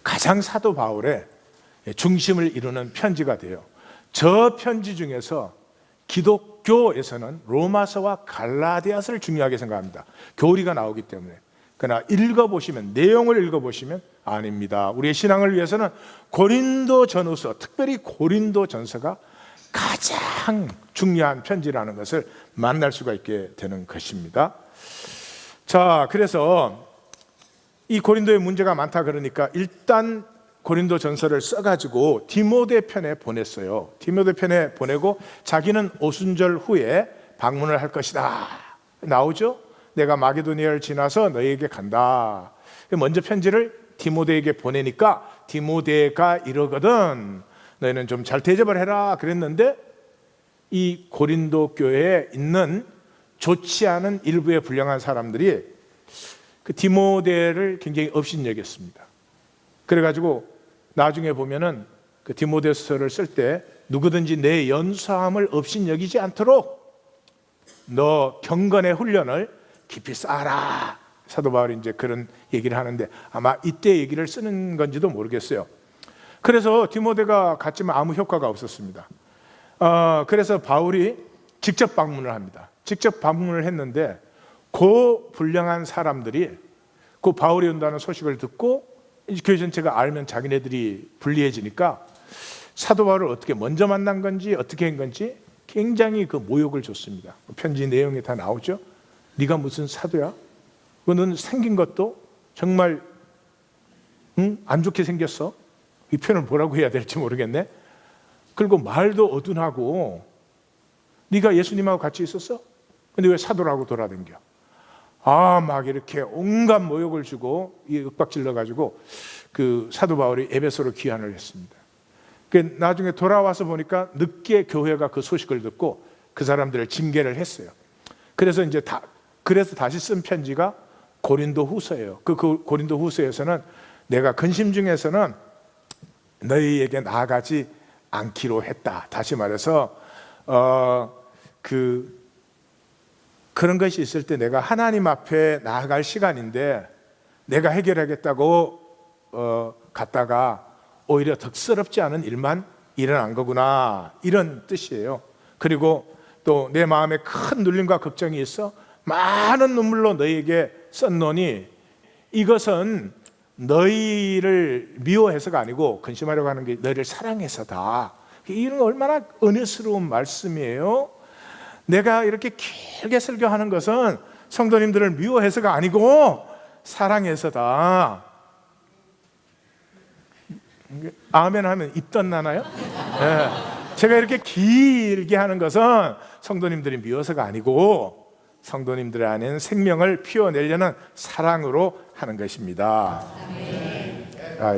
가장 사도 바울의 중심을 이루는 편지가 돼요. 저 편지 중에서 기독교에서는 로마서와 갈라디아서를 중요하게 생각합니다. 교리가 나오기 때문에. 그러나 읽어보시면, 내용을 읽어보시면 아닙니다. 우리의 신앙을 위해서는 고린도 전후서, 특별히 고린도 전서가 가장 중요한 편지라는 것을 만날 수가 있게 되는 것입니다. 자, 그래서 이 고린도에 문제가 많다 그러니까 일단 고린도 전서를 써가지고 디모데 편에 보냈어요. 디모데 편에 보내고 자기는 오순절 후에 방문을 할 것이다. 나오죠? 내가 마게도니아를 지나서 너희에게 간다. 먼저 편지를 디모데에게 보내니까 디모데가 이러거든. 너희는 좀 잘 대접을 해라 그랬는데 이 고린도 교회에 있는 좋지 않은 일부의 불량한 사람들이 그 디모데를 굉장히 업신여겼습니다. 그래가지고 나중에 보면은 그 디모데서를 쓸 때 누구든지 내 연수함을 업신여기지 않도록 너 경건의 훈련을 깊이 쌓아라. 사도 바울이 이제 그런 얘기를 하는데 아마 이때 얘기를 쓰는 건지도 모르겠어요. 그래서 디모데가 갔지만 아무 효과가 없었습니다. 그래서 바울이 직접 방문을 합니다. 직접 방문을 했는데 그 불량한 사람들이 그 바울이 온다는 소식을 듣고 교회 전체가 알면 자기네들이 불리해지니까 사도 바울을 어떻게 먼저 만난 건지 어떻게 한 건지 굉장히 그 모욕을 줬습니다. 편지 내용에 다 나오죠. 네가 무슨 사도야? 너는 생긴 것도 정말 안 좋게 생겼어. 이 표현을 뭐라고 해야 될지 모르겠네. 그리고 말도 어둔하고 네가 예수님하고 같이 있었어? 근데 왜 사도라고 돌아다녀? 막 이렇게 온갖 모욕을 주고 윽박질러 가지고 그 사도 바울이 에베소로 귀환을 했습니다. 그 나중에 돌아와서 보니까 늦게 교회가 그 소식을 듣고 그 사람들을 징계를 했어요. 그래서 이제 그래서 다시 쓴 편지가 고린도후서예요. 그 고린도후서에서는 내가 근심 중에서는 너희에게 나아가지 않기로 했다. 다시 말해서 그런 것이 있을 때 내가 하나님 앞에 나아갈 시간인데 내가 해결하겠다고 갔다가 오히려 덕스럽지 않은 일만 일어난 거구나, 이런 뜻이에요. 그리고 또 내 마음에 큰 눌림과 걱정이 있어 많은 눈물로 너희에게 썼노니 이것은 너희를 미워해서가 아니고 근심하려고 하는 게 너희를 사랑해서다. 이런 얼마나 은혜스러운 말씀이에요. 내가 이렇게 길게 설교하는 것은 성도님들을 미워해서가 아니고 사랑해서다. 아멘 하면 입 덧나나요? 네. 제가 이렇게 길게 하는 것은 성도님들이 미워서가 아니고 성도님들 안에는 생명을 피워내려는 사랑으로 하는 것입니다.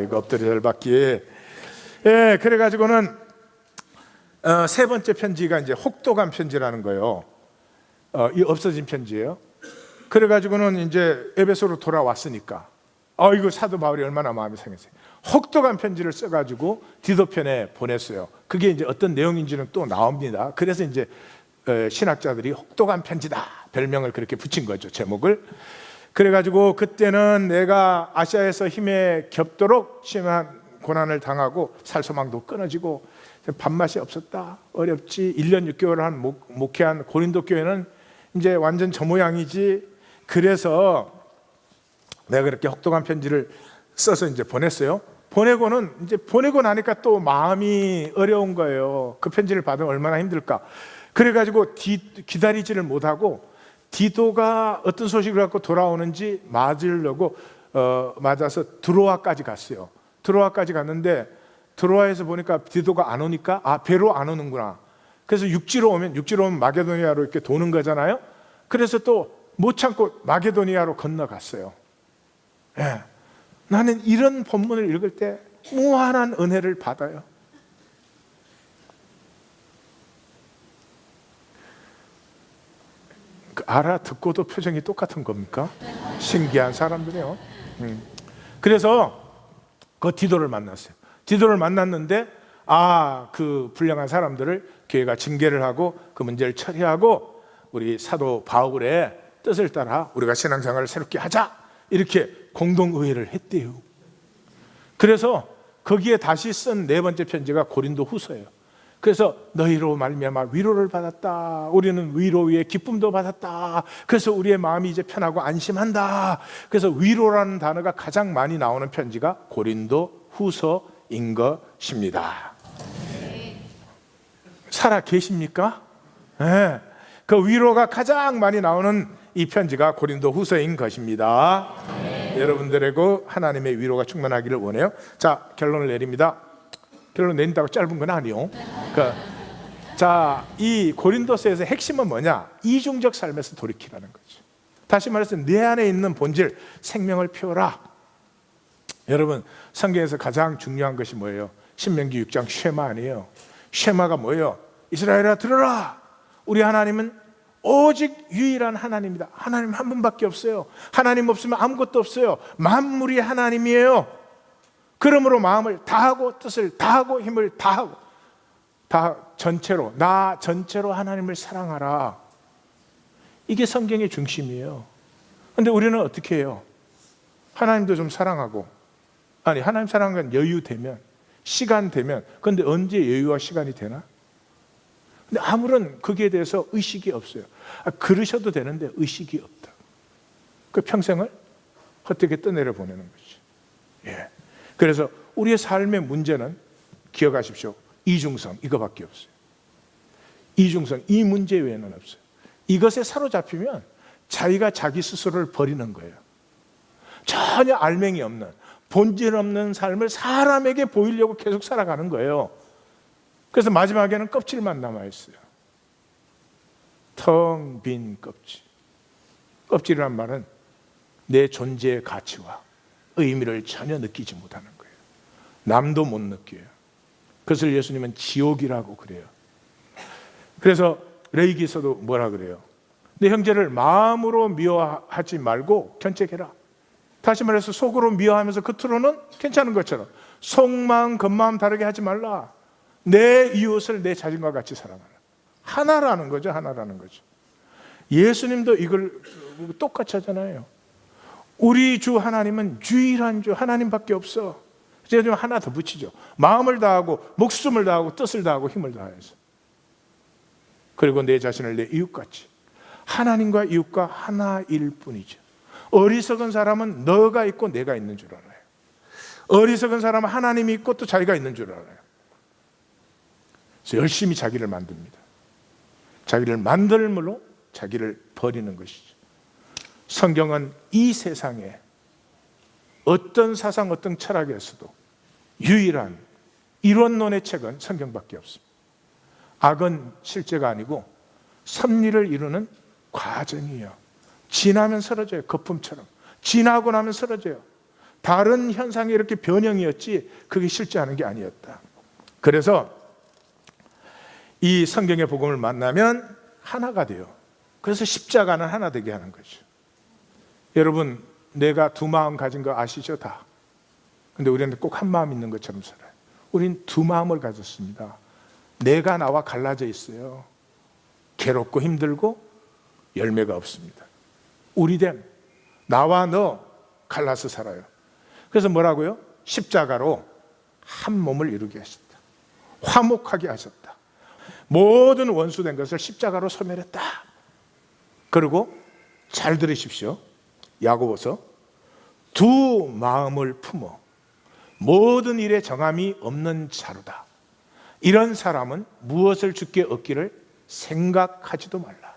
이거 엎드려 절받기. 그래가지고는 세 번째 편지가 이제 혹독한 편지라는 거예요. 이 없어진 편지예요. 그래가지고는 이제 에베소로 돌아왔으니까 이거 사도 바울이 얼마나 마음이 상했어요. 혹독한 편지를 써가지고 디도편에 보냈어요. 그게 이제 어떤 내용인지는 또 나옵니다. 그래서 이제 신학자들이 혹독한 편지다 별명을 그렇게 붙인 거죠, 제목을. 그래가지고 그때는 내가 아시아에서 힘에 겹도록 심한 고난을 당하고 살소망도 끊어지고 밥맛이 없었다, 어렵지. 1년 6개월을 한 목회한 고린도 교회는 이제 완전 저 모양이지. 그래서 내가 그렇게 혹독한 편지를 써서 이제 보냈어요. 보내고 나니까 또 마음이 어려운 거예요. 그 편지를 받으면 얼마나 힘들까. 그래가지고 기다리지를 못하고 디도가 어떤 소식을 갖고 돌아오는지 맞으려고 맞아서 드로아까지 갔어요. 드로아까지 갔는데 드로아에서 보니까 디도가 안 오니까 배로 안 오는구나. 그래서 육지로 오면 마게도니아로 이렇게 도는 거잖아요. 그래서 또 못 참고 마게도니아로 건너갔어요. 나는 이런 본문을 읽을 때 무한한 은혜를 받아요. 알아듣고도 표정이 똑같은 겁니까? 신기한 사람들이에요. 그래서 그 디도를 만났어요. 디도를 만났는데 그 불량한 사람들을 교회가 징계를 하고 그 문제를 처리하고 우리 사도 바울의 뜻을 따라 우리가 신앙생활을 새롭게 하자, 이렇게 공동의회를 했대요. 그래서 거기에 다시 쓴 네 번째 편지가 고린도후서예요. 그래서 너희로 말미암아 위로를 받았다. 우리는 위로 위에 기쁨도 받았다. 그래서 우리의 마음이 이제 편하고 안심한다. 그래서 위로라는 단어가 가장 많이 나오는 편지가 고린도후서인 것입니다. 살아 계십니까? 네. 그 위로가 가장 많이 나오는 이 편지가 고린도후서인 것입니다. 여러분들에게 하나님의 위로가 충만하기를 원해요. 자, 결론을 내립니다. 결론 내린다고 짧은 건 아니요. 이 고린도서에서 핵심은 뭐냐? 이중적 삶에서 돌이키라는 거죠. 다시 말해서 내 안에 있는 본질, 생명을 피워라. 여러분, 성경에서 가장 중요한 것이 뭐예요? 신명기 6장 쉐마 아니에요. 쉐마가 뭐예요? 이스라엘아 들어라. 우리 하나님은 오직 유일한 하나님이다. 하나님 한 분밖에 없어요. 하나님 없으면 아무것도 없어요. 만물이 하나님이에요. 그러므로 마음을 다하고 뜻을 다하고 힘을 다하고 나 전체로 하나님을 사랑하라. 이게 성경의 중심이에요. 근데 우리는 어떻게 해요? 하나님도 좀 사랑하고, 아니 하나님 사랑하는 건 여유 되면, 시간 되면. 그런데 언제 여유와 시간이 되나? 근데 아무런 거기에 대해서 의식이 없어요. 그러셔도 되는데 의식이 없다. 그 평생을 헛되게 떠내려 보내는 거죠. 예. 그래서 우리의 삶의 문제는 기억하십시오. 이중성, 이거밖에 없어요. 이중성, 이 문제 외에는 없어요. 이것에 사로잡히면 자기가 자기 스스로를 버리는 거예요. 전혀 알맹이 없는, 본질 없는 삶을 사람에게 보이려고 계속 살아가는 거예요. 그래서 마지막에는 껍질만 남아있어요. 텅 빈 껍질. 껍질이란 말은 내 존재의 가치와 의미를 전혀 느끼지 못하는 거예요. 남도 못 느껴요. 그것을 예수님은 지옥이라고 그래요. 그래서 레위기서도 뭐라 그래요? 내 형제를 마음으로 미워하지 말고 견책해라. 다시 말해서 속으로 미워하면서 겉으로는 괜찮은 것처럼 속마음 겉마음 다르게 하지 말라. 내 이웃을 내 자신과 같이 사랑하라. 하나라는 거죠. 하나라는 거죠. 예수님도 이걸 똑같이 하잖아요. 우리 주 하나님은 유일한 주 하나님밖에 없어. 제가 좀 하나 더 붙이죠. 마음을 다하고 목숨을 다하고 뜻을 다하고 힘을 다해서, 그리고 내 자신을 내 이웃같이. 하나님과 이웃과 하나일 뿐이죠. 어리석은 사람은 너가 있고 내가 있는 줄 알아요. 어리석은 사람은 하나님이 있고 또 자기가 있는 줄 알아요. 그래서 열심히 자기를 만듭니다. 자기를 만들므로 자기를 버리는 것이죠. 성경은 이 세상에 어떤 사상, 어떤 철학에서도 유일한 이론론의 책은 성경밖에 없습니다. 악은 실제가 아니고 섭리를 이루는 과정이에요. 지나면 사라져요. 거품처럼. 지나고 나면 사라져요. 다른 현상이 이렇게 변형이었지 그게 실제하는 게 아니었다. 그래서 이 성경의 복음을 만나면 하나가 돼요. 그래서 십자가는 하나 되게 하는 거죠. 여러분, 내가 두 마음 가진 거 아시죠? 다. 근데 우리는 꼭 한 마음 있는 것처럼 살아요. 우린 두 마음을 가졌습니다. 내가 나와 갈라져 있어요. 괴롭고 힘들고 열매가 없습니다. 우리됨, 나와 너 갈라서 살아요. 그래서 뭐라고요? 십자가로 한 몸을 이루게 하셨다. 화목하게 하셨다. 모든 원수된 것을 십자가로 소멸했다. 그리고 잘 들으십시오. 야고보서 두 마음을 품어 모든 일에 정함이 없는 자로다. 이런 사람은 무엇을 주께 얻기를 생각하지도 말라.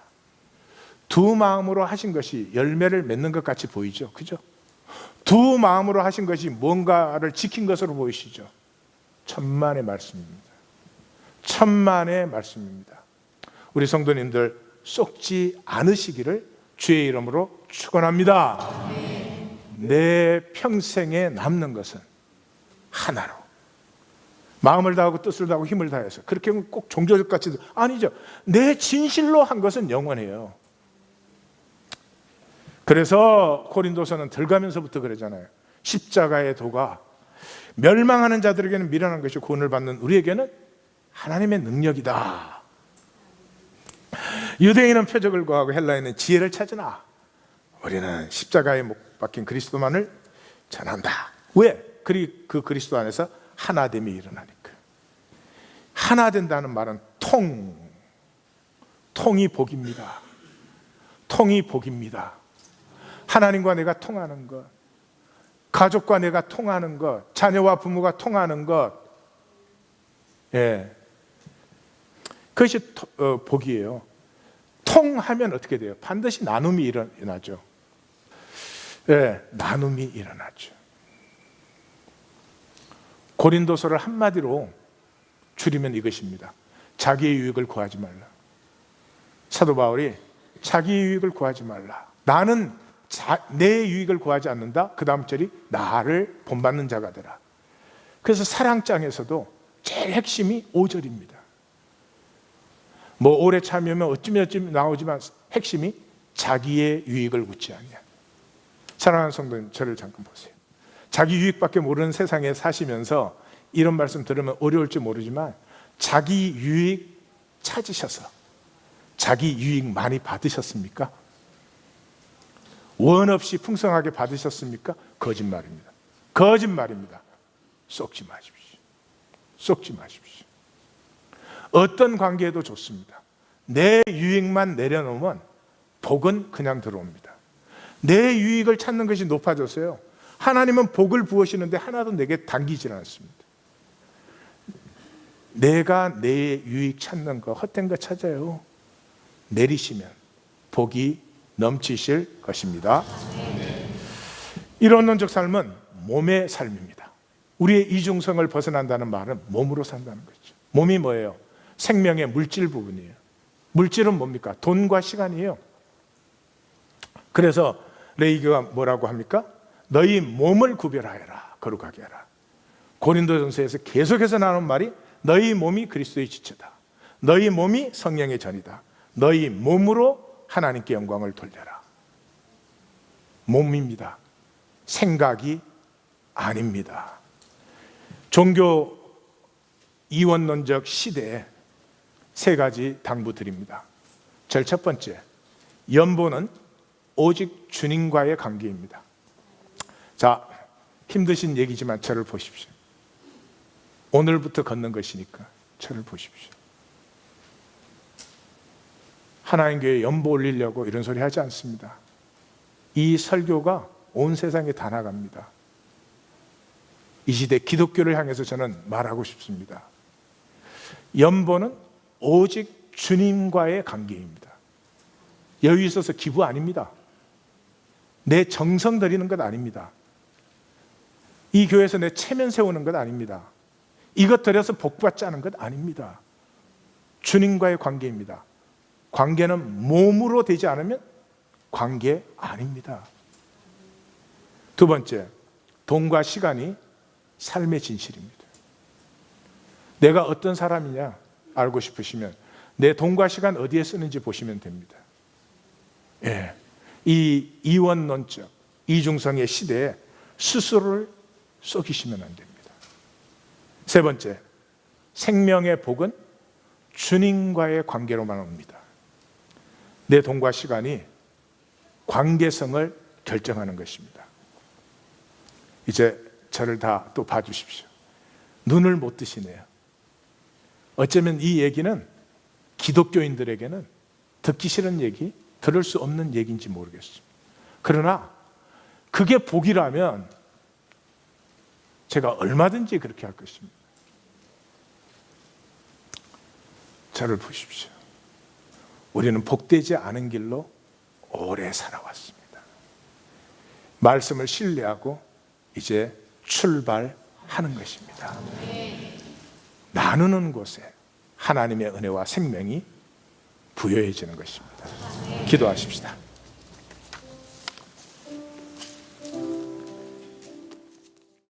두 마음으로 하신 것이 열매를 맺는 것 같이 보이죠. 그죠? 두 마음으로 하신 것이 뭔가를 지킨 것으로 보이시죠? 천만의 말씀입니다. 천만의 말씀입니다. 우리 성도님들 썩지 않으시기를 주의 이름으로 축원합니다. 내 평생에 남는 것은 하나로, 마음을 다하고 뜻을 다하고 힘을 다해서. 그렇게 하면 꼭 종교적 같이 아니죠. 내 진실로 한 것은 영원해요. 그래서 고린도서는 들어가면서부터 그러잖아요. 십자가의 도가 멸망하는 자들에게는 미련한 것이 구원을 받는 우리에게는 하나님의 능력이다. 유대인은 표적을 구하고 헬라인은 지혜를 찾으나 우리는 십자가에 못 박힌 그리스도만을 전한다. 왜? 그 그리스도 안에서 하나됨이 일어나니까. 하나 된다는 말은 통이 복입니다. 통이 복입니다. 하나님과 내가 통하는 것, 가족과 내가 통하는 것, 자녀와 부모가 통하는 것, 예, 그것이 복이에요. 통하면 어떻게 돼요? 반드시 나눔이 일어나죠. 예, 나눔이 일어나죠. 고린도서를 한마디로 줄이면 이것입니다. 자기의 유익을 구하지 말라. 사도 바울이 자기 유익을 구하지 말라. 나는 내 유익을 구하지 않는다. 그 다음 절이 나를 본받는 자가 되라. 그래서 사랑장에서도 제일 핵심이 5절입니다. 뭐 오래 참여면 어쩌면 나오지만 핵심이 자기의 유익을 묻지 아니야. 사랑하는 성도님, 저를 잠깐 보세요. 자기 유익밖에 모르는 세상에 사시면서 이런 말씀 들으면 어려울지 모르지만 자기 유익 찾으셔서 자기 유익 많이 받으셨습니까? 원 없이 풍성하게 받으셨습니까? 거짓말입니다. 거짓말입니다. 속지 마십시오. 속지 마십시오. 어떤 관계에도 좋습니다. 내 유익만 내려놓으면 복은 그냥 들어옵니다. 내 유익을 찾는 것이 높아졌어요. 하나님은 복을 부으시는데 하나도 내게 당기질 않습니다. 내가 내 유익 찾는 거, 헛된 거 찾아요. 내리시면 복이 넘치실 것입니다. 이론론적 삶은 몸의 삶입니다. 우리의 이중성을 벗어난다는 말은 몸으로 산다는 거죠. 몸이 뭐예요? 생명의 물질 부분이에요. 물질은 뭡니까? 돈과 시간이에요. 그래서 레이기가 뭐라고 합니까? 너희 몸을 구별하여라, 거룩하게 하라. 고린도전서에서 계속해서 나오는 말이 너희 몸이 그리스도의 지체다. 너희 몸이 성령의 전이다. 너희 몸으로 하나님께 영광을 돌려라. 몸입니다. 생각이 아닙니다. 종교 이원론적 시대에 세 가지 당부드립니다. 제일 첫 번째, 연보는 오직 주님과의 관계입니다. 자, 힘드신 얘기지만 저를 보십시오. 오늘부터 걷는 것이니까 저를 보십시오. 하나님 교회에 연보 올리려고 이런 소리 하지 않습니다. 이 설교가 온 세상에 다 나갑니다. 이 시대 기독교를 향해서 저는 말하고 싶습니다. 연보는 오직 주님과의 관계입니다. 여유 있어서 기부 아닙니다. 내 정성 들이는 것 아닙니다. 이 교회에서 내 체면 세우는 것 아닙니다. 이것 들여서 복 받자는 것 아닙니다. 주님과의 관계입니다. 관계는 몸으로 되지 않으면 관계 아닙니다. 두 번째, 돈과 시간이 삶의 진실입니다. 내가 어떤 사람이냐 알고 싶으시면 내 돈과 시간 어디에 쓰는지 보시면 됩니다. 예, 이 이원론적 이중성의 시대에 스스로를 속이시면 안 됩니다. 세 번째, 생명의 복은 주님과의 관계로만 옵니다. 내 돈과 시간이 관계성을 결정하는 것입니다. 이제 저를 다 또 봐주십시오. 눈을 못 뜨시네요. 어쩌면 이 얘기는 기독교인들에게는 듣기 싫은 얘기, 들을 수 없는 얘기인지 모르겠습니다. 그러나 그게 복이라면 제가 얼마든지 그렇게 할 것입니다. 저를 보십시오. 우리는 복되지 않은 길로 오래 살아왔습니다. 말씀을 신뢰하고 이제 출발하는 것입니다. 나누는 곳에 하나님의 은혜와 생명이 부여해지는 것입니다. 기도하십시다.